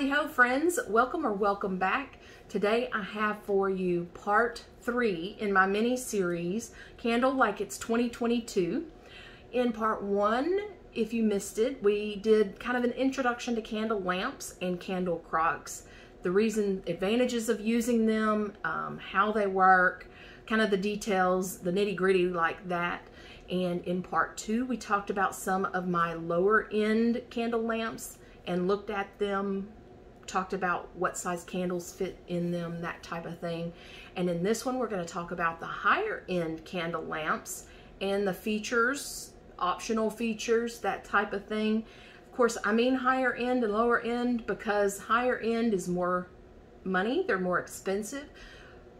Hidey-Ho friends, welcome back. Today I have for you part 3 in my mini series, Candle Like It's 2022. In part 1, if you missed it, we did kind of an introduction to candle lamps and candle crocks. The advantages of using them, how they work, kind of the details, the nitty-gritty like that. And in part 2, we talked about some of my lower end candle lamps and looked at them, talked about what size candles fit in them, that type of thing. And in this one, we're going to talk about the higher end candle lamps and the features, optional features, that type of thing. Of course, I mean higher end and lower end because higher end is more money, they're more expensive,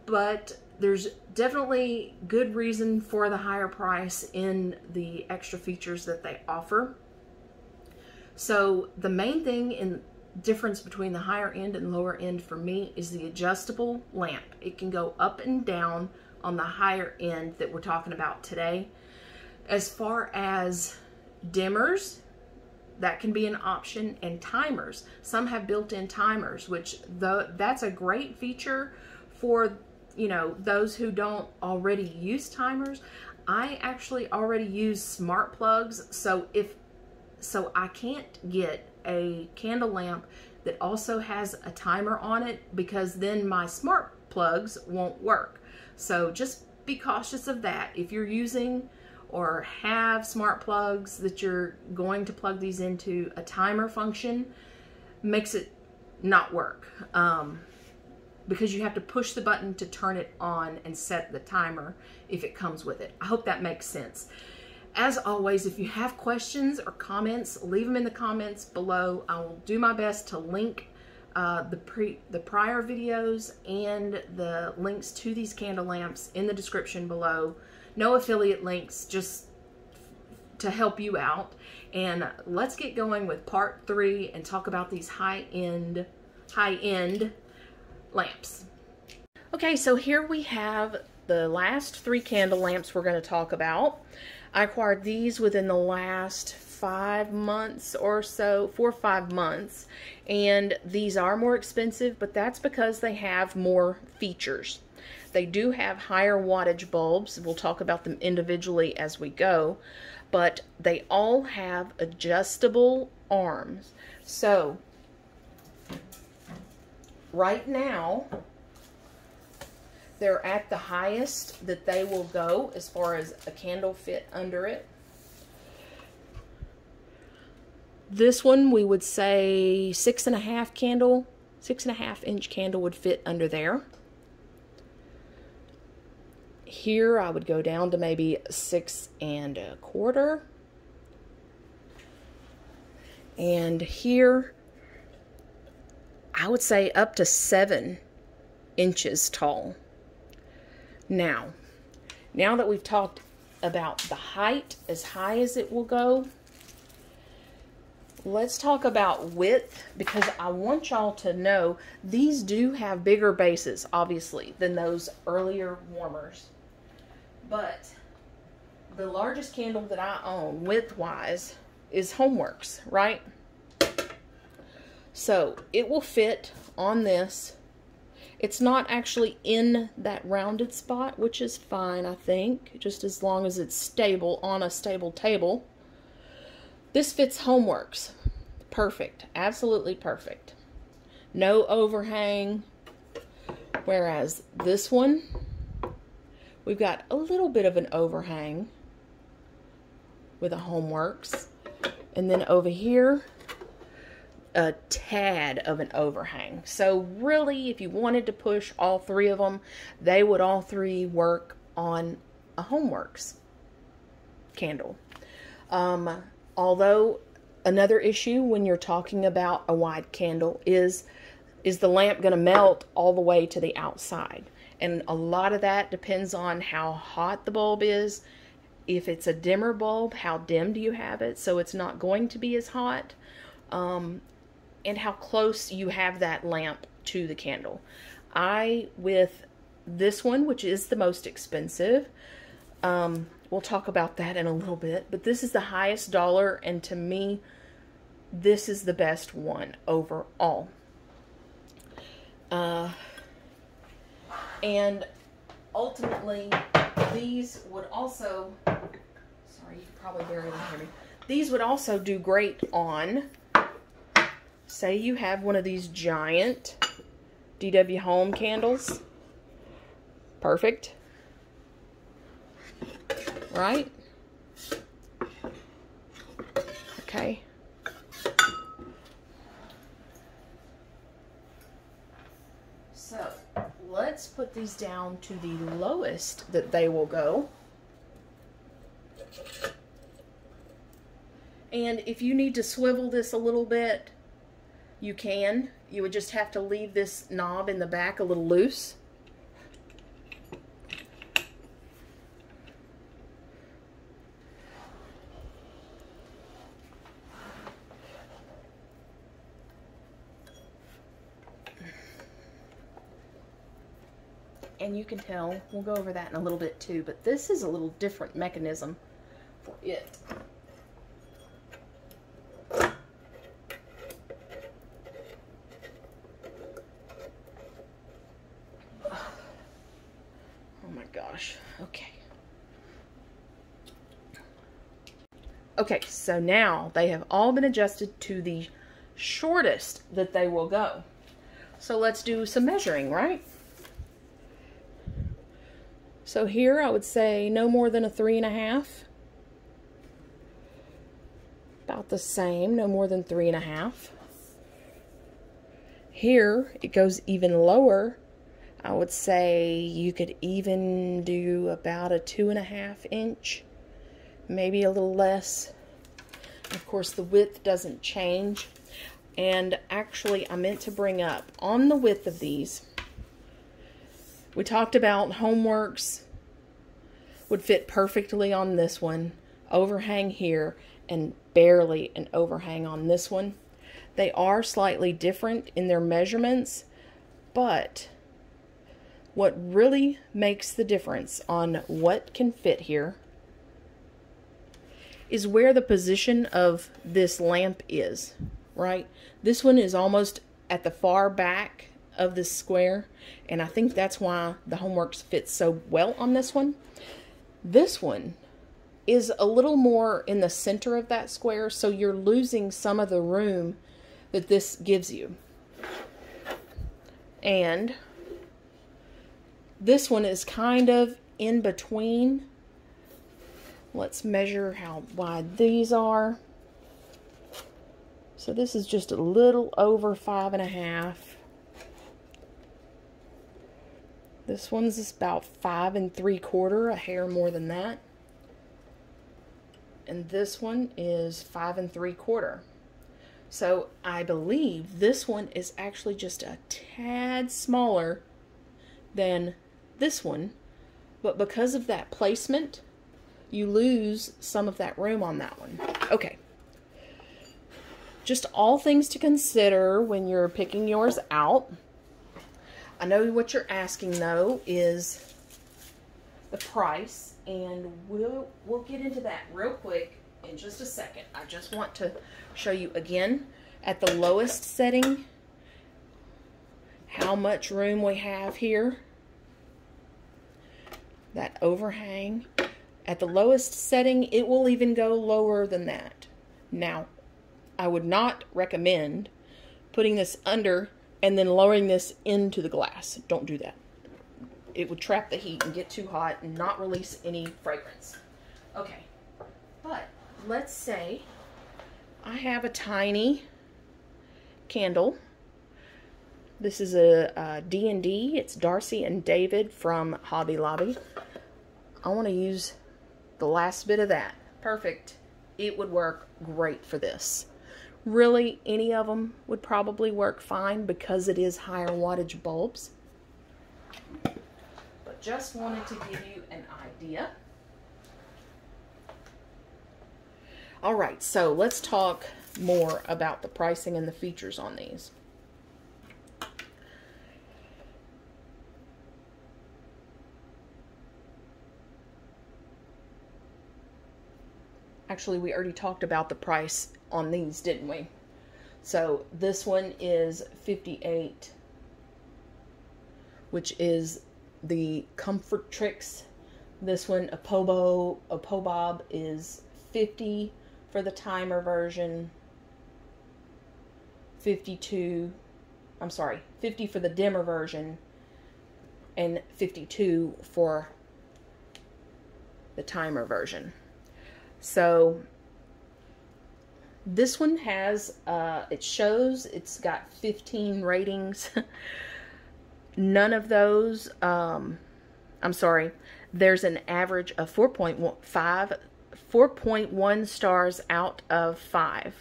but there's definitely good reason for the higher price in the extra features that they offer. So the main thing in difference between the higher end and lower end for me is the adjustable lamp. It can go up and down on the higher end that we're talking about today. As far as dimmers, that can be an option, and timers. Some have built-in timers, which that's a great feature for, you know, those who don't already use timers. I actually already use smart plugs, so I can't get a candle lamp that also has a timer on it because then my smart plugs won't work. So just be cautious of that. If you're using or have smart plugs that you're going to plug these into, a timer function makes it not work because you have to push the button to turn it on and set the timer if it comes with it. I hope that makes sense. As always, if you have questions or comments, leave them in the comments below. I will do my best to link the prior videos and the links to these candle lamps in the description below. No affiliate links, just to help you out. And let's get going with part 3 and talk about these high-end lamps. Okay, so here we have the last 3 candle lamps we're going to talk about. I acquired these within the last 5 months or so, 4 or 5 months, and these are more expensive, but that's because they have more features. They do have higher wattage bulbs. We'll talk about them individually as we go, but they all have adjustable arms. So right now, they're at the highest that they will go as far as a candle fit under it. This one, we would say 6.5 inch candle would fit under there. Here I would go down to maybe 6 1/4. And here I would say up to 7 inches tall. Now that we've talked about the height, as high as it will go, let's talk about width, because I want y'all to know these do have bigger bases, obviously, than those earlier warmers. But the largest candle that I own, width-wise, is Homeworks, right? So it will fit on this. It's not actually in that rounded spot, which is fine, I think, just as long as it's stable on a stable table. This fits Homeworks. Perfect. Absolutely perfect. No overhang. Whereas this one, we've got a little bit of an overhang with a Homeworks. And then over here, a tad of an overhang. So really, if you wanted to push all 3 of them, they would all 3 work on a Homeworks candle. Although another issue when you're talking about a wide candle is the lamp going to melt all the way to the outside? And a lot of that depends on how hot the bulb is. If it's a dimmer bulb, how dim do you have it so it's not going to be as hot? And how close you have that lamp to the candle. With this one, which is the most expensive, we'll talk about that in a little bit, but this is the highest dollar, and to me, this is the best one overall. And ultimately, these would also, sorry, you can probably barely hear me. These would also do great on, say you have one of these giant DW Home candles. Perfect. Right? Okay. So, let's put these down to the lowest that they will go. And if you need to swivel this a little bit, you can. You would just have to leave this knob in the back a little loose. And you can tell, we'll go over that in a little bit too, but this is a little different mechanism for it. Oh my gosh, okay. Okay, so now they have all been adjusted to the shortest that they will go. So let's do some measuring, right? So here I would say no more than a 3.5. About the same, no more than 3.5. Here it goes even lower. I would say you could even do about a 2.5 inch, maybe a little less. Of course, the width doesn't change. And actually, I meant to bring up on the width of these, we talked about Homeworks would fit perfectly on this one, overhang here, and barely an overhang on this one. They are slightly different in their measurements, but what really makes the difference on what can fit here is where the position of this lamp is, right? This one is almost at the far back of this square, and I think that's why the Homeworks fits so well on this one. This one is a little more in the center of that square, so you're losing some of the room that this gives you. And this one is kind of in between. Let's measure how wide these are. So this is just a little over 5.5. This one's about 5 3/4, a hair more than that. And this one is 5 3/4. So I believe this one is actually just a tad smaller than this one, but because of that placement, you lose some of that room on that one. Okay. Just all things to consider when you're picking yours out. I know what you're asking though is the price, and we'll get into that real quick in just a second. I just want to show you again at the lowest setting how much room we have here. That overhang. At the lowest setting, it will even go lower than that. Now, I would not recommend putting this under and then lowering this into the glass. Don't do that. It would trap the heat and get too hot and not release any fragrance. Okay, but let's say I have a tiny candle. This is a D&D. It's Darcy and David from Hobby Lobby. I want to use the last bit of that. Perfect. It would work great for this. Really, any of them would probably work fine because it is higher wattage bulbs. But just wanted to give you an idea. All right, so let's talk more about the pricing and the features on these. Actually, we already talked about the price on these, didn't we? So this one is $58. which is the Comftrix. This one, Apobob, is $50 for the timer version, $50 for the dimmer version, and $52 for the timer version. So this one has, it shows it's got 15 ratings. None of those, there's an average of 4.1 stars out of 5.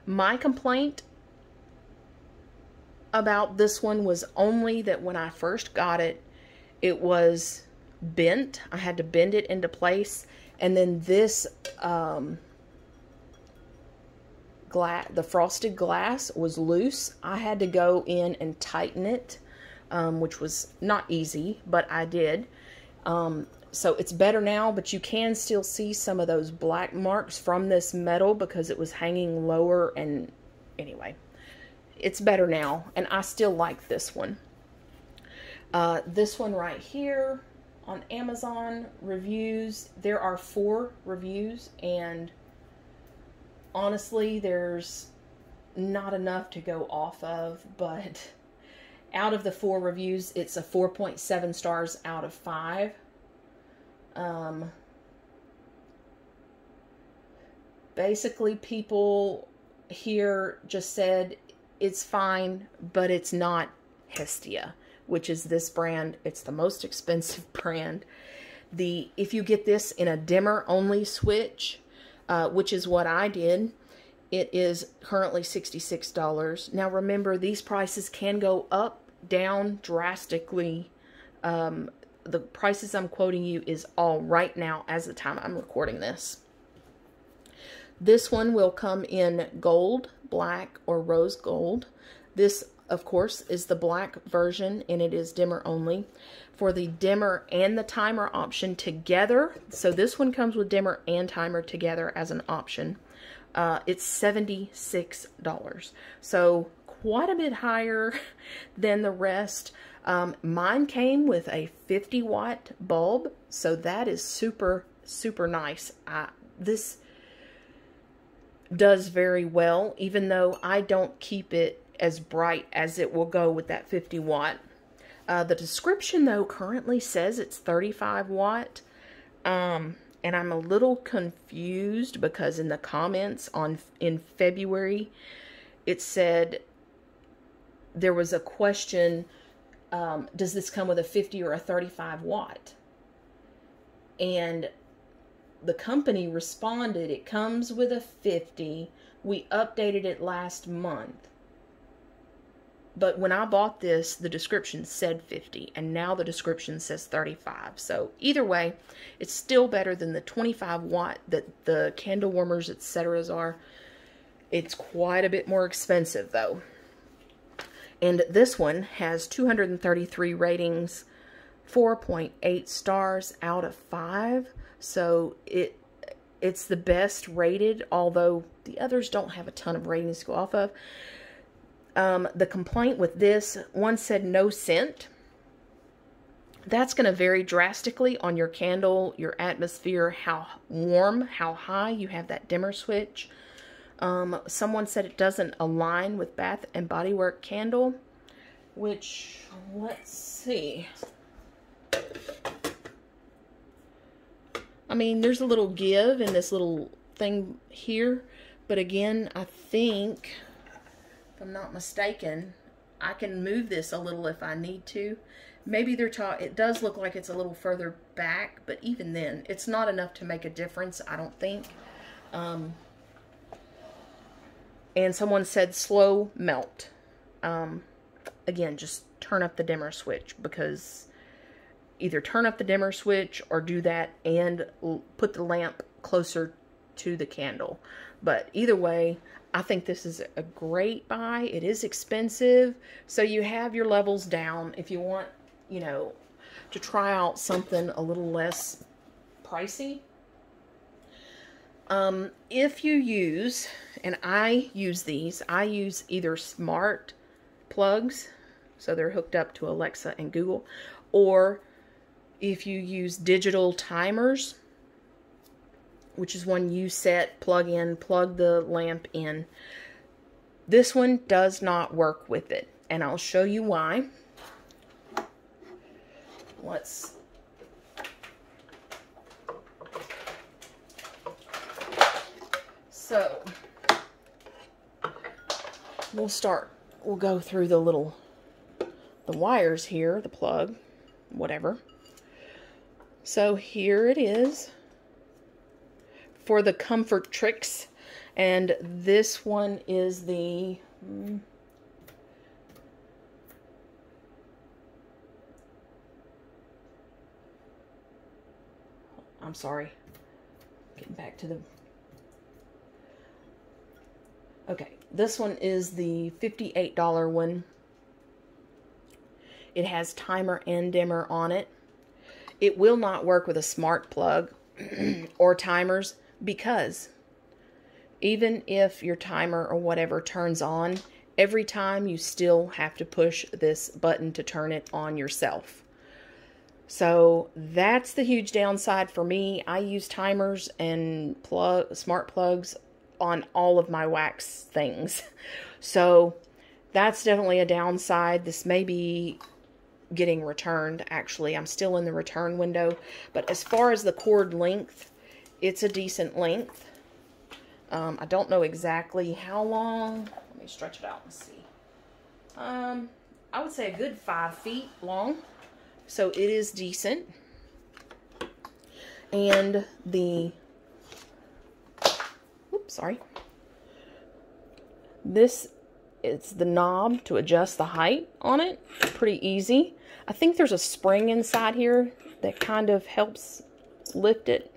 My complaint about this one was only that when I first got it, it was bent. I had to bend it into place, and then this the frosted glass was loose. I had to go in and tighten it, which was not easy, but I did. So it's better now, but you can still see some of those black marks from this metal because it was hanging lower, and anyway, it's better now, and I still like this one. This one right here on Amazon reviews, there are 4 reviews, and honestly, there's not enough to go off of, but out of the 4 reviews, it's a 4.7 stars out of 5. Basically, people here just said it's fine, but it's not Hesita, which is this brand. It's the most expensive brand. If you get this in a dimmer only switch, which is what I did, it is currently $66. Now remember, these prices can go up, down drastically. The prices I'm quoting you is all right now as the time I'm recording this. This one will come in gold, black, or rose gold. This, of course, is the black version, and it is dimmer only. For the dimmer and the timer option together, so this one comes with dimmer and timer together as an option, it's $76. So quite a bit higher than the rest. Mine came with a 50-watt bulb, so that is super, super nice. This does very well, even though I don't keep it as bright as it will go with that 50-watt. The description, though, currently says it's 35-watt, and I'm a little confused because in the comments in February, it said there was a question, does this come with a 50 or a 35-watt? And the company responded, it comes with a 50. We updated it last month. But when I bought this, the description said 50, and now the description says 35. So either way, it's still better than the 25-watt that the candle warmers, etc. are. It's quite a bit more expensive, though. And this one has 233 ratings, 4.8 stars out of 5. So it's the best rated, although the others don't have a ton of ratings to go off of. The complaint with this, one said no scent. That's going to vary drastically on your candle, your atmosphere, how warm, how high you have that dimmer switch. Someone said it doesn't align with Bath and Body Works candle, which, let's see. I mean, there's a little give in this little thing here, but again, I think, if I'm not mistaken, I can move this a little if I need to. Maybe it does look like it's a little further back, but even then, it's not enough to make a difference, I don't think. And someone said slow melt. Again, just turn up the dimmer switch, because either turn up the dimmer switch or do that and put the lamp closer to the candle. But either way, I think this is a great buy. It is expensive, so you have your levels down if you want, you know, to try out something a little less pricey. If you use, and I use these, I use either smart plugs so they're hooked up to Alexa and Google. Or if you use digital timers, which is one you set, plug in, plug the lamp in. This one does not work with it, and I'll show you why. So we'll go through the wires here, the plug, whatever. So here it is for the Comftrix, and this one is the I'm sorry, getting back to the okay, this one is the $58 one. It has timer and dimmer on it. It will not work with a smart plug or timers, because even if your timer or whatever turns on, every time you still have to push this button to turn it on yourself. So that's the huge downside for me. I use timers and smart plugs on all of my wax things. So that's definitely a downside. This may be getting returned. Actually, I'm still in the return window. But as far as the cord length, it's a decent length. I don't know exactly how long. Let me stretch it out and see. I would say a good 5 feet long. So it is decent. And the, oops, sorry. This is the knob to adjust the height on it. Pretty easy. I think there's a spring inside here that kind of helps lift it.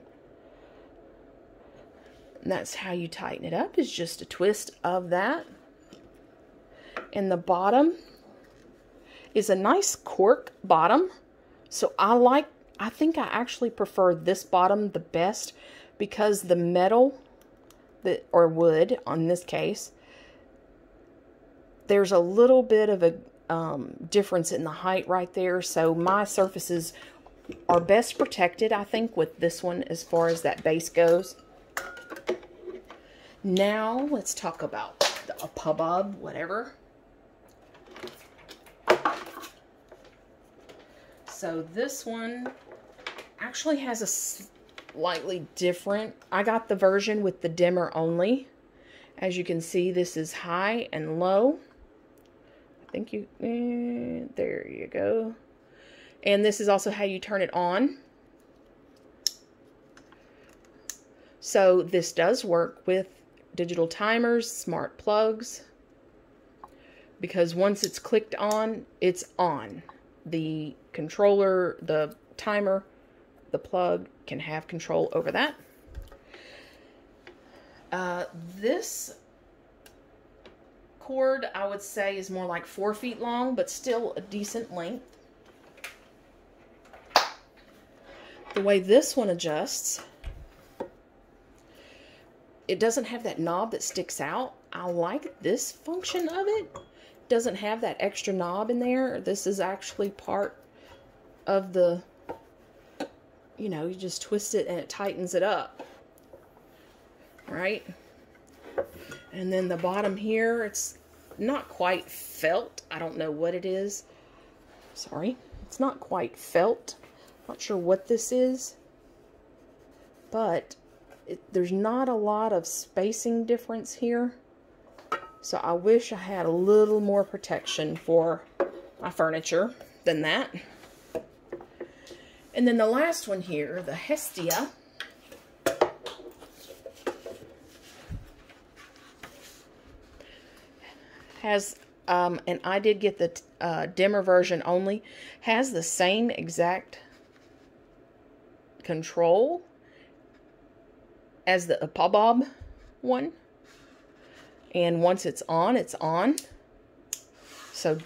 And that's how you tighten it up, is just a twist of that. And the bottom is a nice cork bottom. So I think I actually prefer this bottom the best, because the metal, or wood on this case, there's a little bit of a difference in the height right there. So my surfaces are best protected, I think, with this one as far as that base goes. Now let's talk about the Apobob, whatever. So this one actually has a slightly different, I got the version with the dimmer only. As you can see, this is high and low. I think there you go. And this is also how you turn it on. So this does work with digital timers, smart plugs, because once it's clicked on, it's on. The controller, the timer, the plug can have control over that. This cord, I would say, is more like 4 feet long, but still a decent length. The way this one adjusts, it doesn't have that knob that sticks out. I like this function of it. It doesn't have that extra knob in there. This is actually part of the, you know, you just twist it and it tightens it up. Right? And then the bottom here, it's not quite felt. I don't know what it is. Sorry. It's not quite felt. Not sure what this is. But there's not a lot of spacing difference here. So I wish I had a little more protection for my furniture than that. And then the last one here, the Hesita. Has, and I did get the dimmer version only, has the same exact control as the Apobob one. And once it's on, it's on. So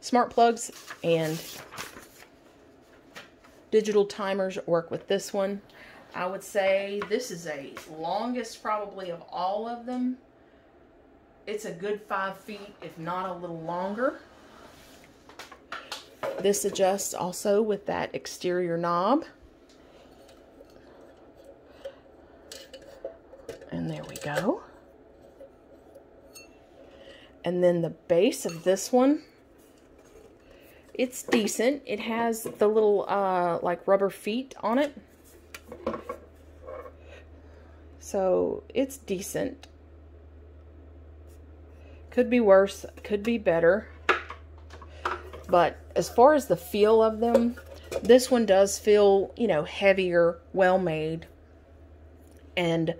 smart plugs and digital timers work with this one. I would say this is a longest probably of all of them. It's a good 5 feet, if not a little longer. This adjusts also with that exterior knob. And there we go. And then the base of this one, it's decent. It has the little like rubber feet on it. So it's decent. Could be worse, could be better. But as far as the feel of them, this one does feel, you know, heavier, well made. And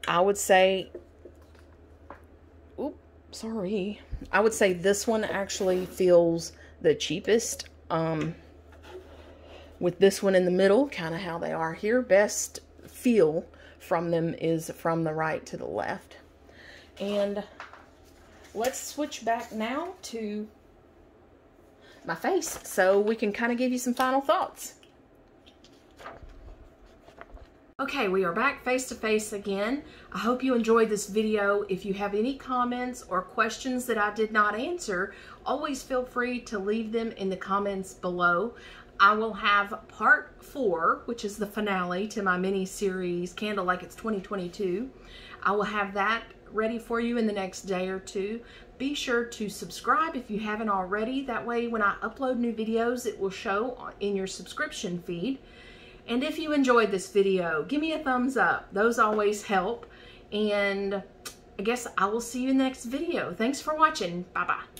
I would say, I would say this one actually feels the cheapest. With this one in the middle, kind of how they are here. Best feel from them is from the right to the left. And let's switch back now to my face so we can kind of give you some final thoughts. Okay, we are back face to face again. I hope you enjoyed this video. If you have any comments or questions that I did not answer, always feel free to leave them in the comments below. I will have part 4, which is the finale to my mini series Candle Like It's 2022. I will have that ready for you in the next day or two. Be sure to subscribe if you haven't already. That way when I upload new videos, it will show in your subscription feed. And if you enjoyed this video, give me a thumbs up. Those always help. And I guess I will see you in the next video. Thanks for watching. Bye-bye.